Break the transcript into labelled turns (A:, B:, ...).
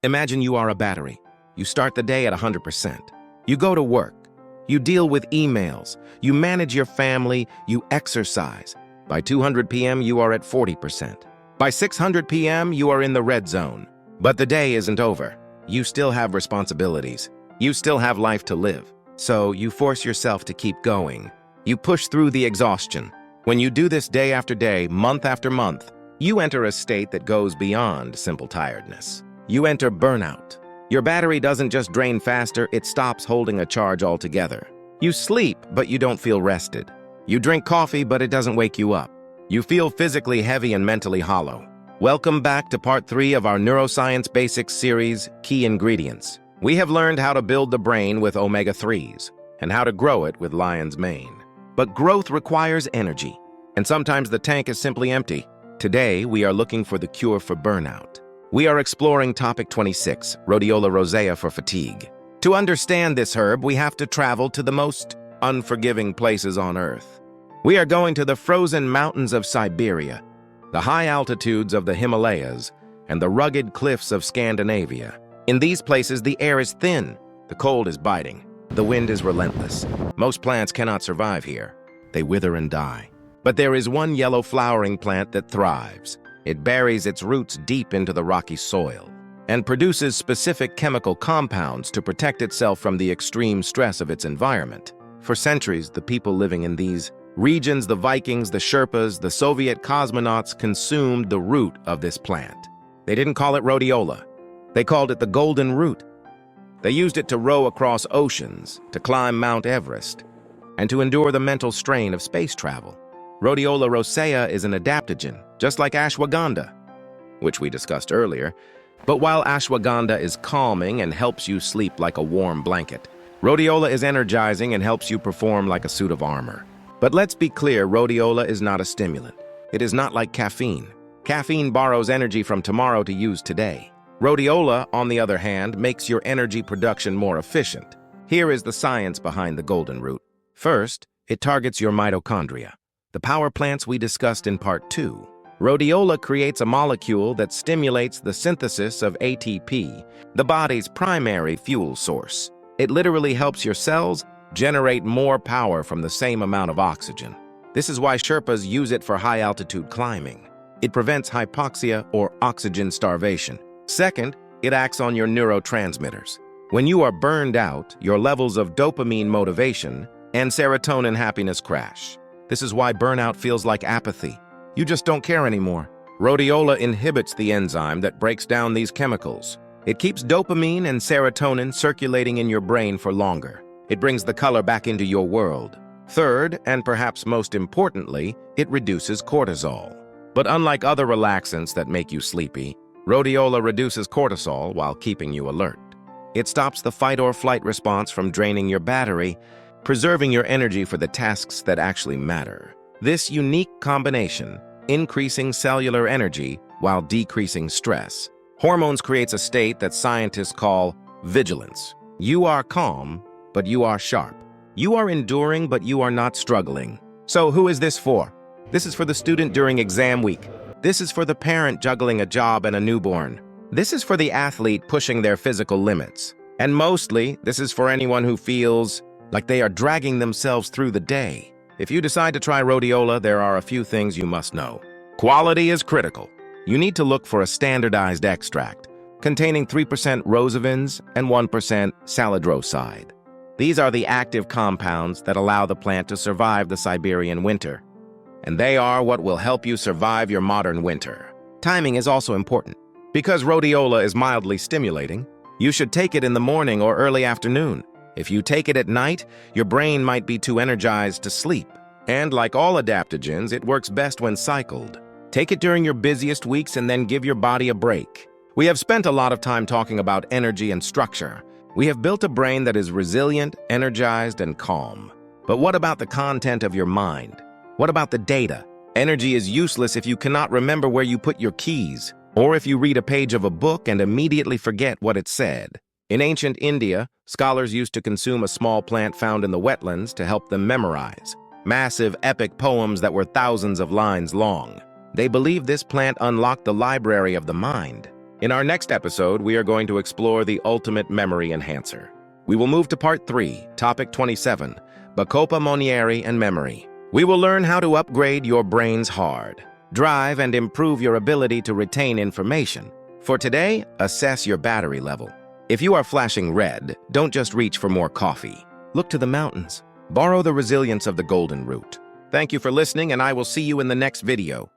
A: Imagine you are a battery. You start the day at 100%. You go to work. You deal with emails. You manage your family. You exercise. By 200 p.m., you are at 40%. By 600 p.m., you are in the red zone. But the day isn't over. You still have responsibilities. You still have life to live. So you force yourself to keep going. You push through the exhaustion. When you do this day after day, month after month, you enter a state that goes beyond simple tiredness. You enter burnout. Your battery doesn't just drain faster, it stops holding a charge altogether. You sleep, but you don't feel rested. You drink coffee, but it doesn't wake you up. You feel physically heavy and mentally hollow. Welcome back to part 3 of our Neuroscience Basics series, Key Ingredients. We have learned how to build the brain with omega-3s and how to grow it with lion's mane. But growth requires energy, and sometimes the tank is simply empty. Today, we are looking for the cure for burnout. We are exploring topic 26, Rhodiola Rosea for fatigue. To understand this herb, we have to travel to the most unforgiving places on Earth. We are going to the frozen mountains of Siberia, the high altitudes of the Himalayas, and the rugged cliffs of Scandinavia. In these places, the air is thin, the cold is biting, the wind is relentless. Most plants cannot survive here. They wither and die. But there is one yellow flowering plant that thrives. It buries its roots deep into the rocky soil and produces specific chemical compounds to protect itself from the extreme stress of its environment. For centuries, the people living in these regions, the Vikings, the Sherpas, the Soviet cosmonauts, consumed the root of this plant. They didn't call it rhodiola. They called it the golden root. They used it to row across oceans, to climb Mount Everest, and to endure the mental strain of space travel. Rhodiola Rosea is an adaptogen, just like ashwagandha, which we discussed earlier. But while ashwagandha is calming and helps you sleep like a warm blanket, rhodiola is energizing and helps you perform like a suit of armor. But let's be clear, rhodiola is not a stimulant. It is not like caffeine. Caffeine borrows energy from tomorrow to use today. Rhodiola, on the other hand, makes your energy production more efficient. Here is the science behind the golden root. First, it targets your mitochondria, the power plants we discussed in part 2. Rhodiola creates a molecule that stimulates the synthesis of ATP, the body's primary fuel source. It literally helps your cells generate more power from the same amount of oxygen. This is why Sherpas use it for high-altitude climbing. It prevents hypoxia or oxygen starvation. Second, it acts on your neurotransmitters. When you are burned out, your levels of dopamine motivation and serotonin happiness crash. This is why burnout feels like apathy. You just don't care anymore. Rhodiola inhibits the enzyme that breaks down these chemicals. It keeps dopamine and serotonin circulating in your brain for longer. It brings the color back into your world. Third, and perhaps most importantly, it reduces cortisol. But unlike other relaxants that make you sleepy, rhodiola reduces cortisol while keeping you alert. It stops the fight-or-flight response from draining your battery, preserving your energy for the tasks that actually matter. This unique combination, increasing cellular energy while decreasing stress, hormones creates a state that scientists call vigilance. You are calm, but you are sharp. You are enduring, but you are not struggling. So who is this for? This is for the student during exam week. This is for the parent juggling a job and a newborn. This is for the athlete pushing their physical limits. And mostly, this is for anyone who feels like they are dragging themselves through the day. If you decide to try rhodiola, there are a few things you must know. Quality is critical. You need to look for a standardized extract containing 3% Rosavins and 1% Salidroside. These are the active compounds that allow the plant to survive the Siberian winter. And they are what will help you survive your modern winter. Timing is also important. Because rhodiola is mildly stimulating, you should take it in the morning or early afternoon. If you take it at night, your brain might be too energized to sleep. And like all adaptogens, it works best when cycled. Take it during your busiest weeks and then give your body a break. We have spent a lot of time talking about energy and structure. We have built a brain that is resilient, energized, and calm. But what about the content of your mind? What about the data? Energy is useless if you cannot remember where you put your keys, or if you read a page of a book and immediately forget what it said. In ancient India, scholars used to consume a small plant found in the wetlands to help them memorize massive epic poems that were thousands of lines long. They believed this plant unlocked the library of the mind. In our next episode, we are going to explore the ultimate memory enhancer. We will move to Part 3, Topic 27, Bacopa Monieri and Memory. We will learn how to upgrade your brain's hard drive and improve your ability to retain information. For today, assess your battery level. If you are flashing red, don't just reach for more coffee. Look to the mountains. Borrow the resilience of the golden root. Thank you for listening, and I will see you in the next video.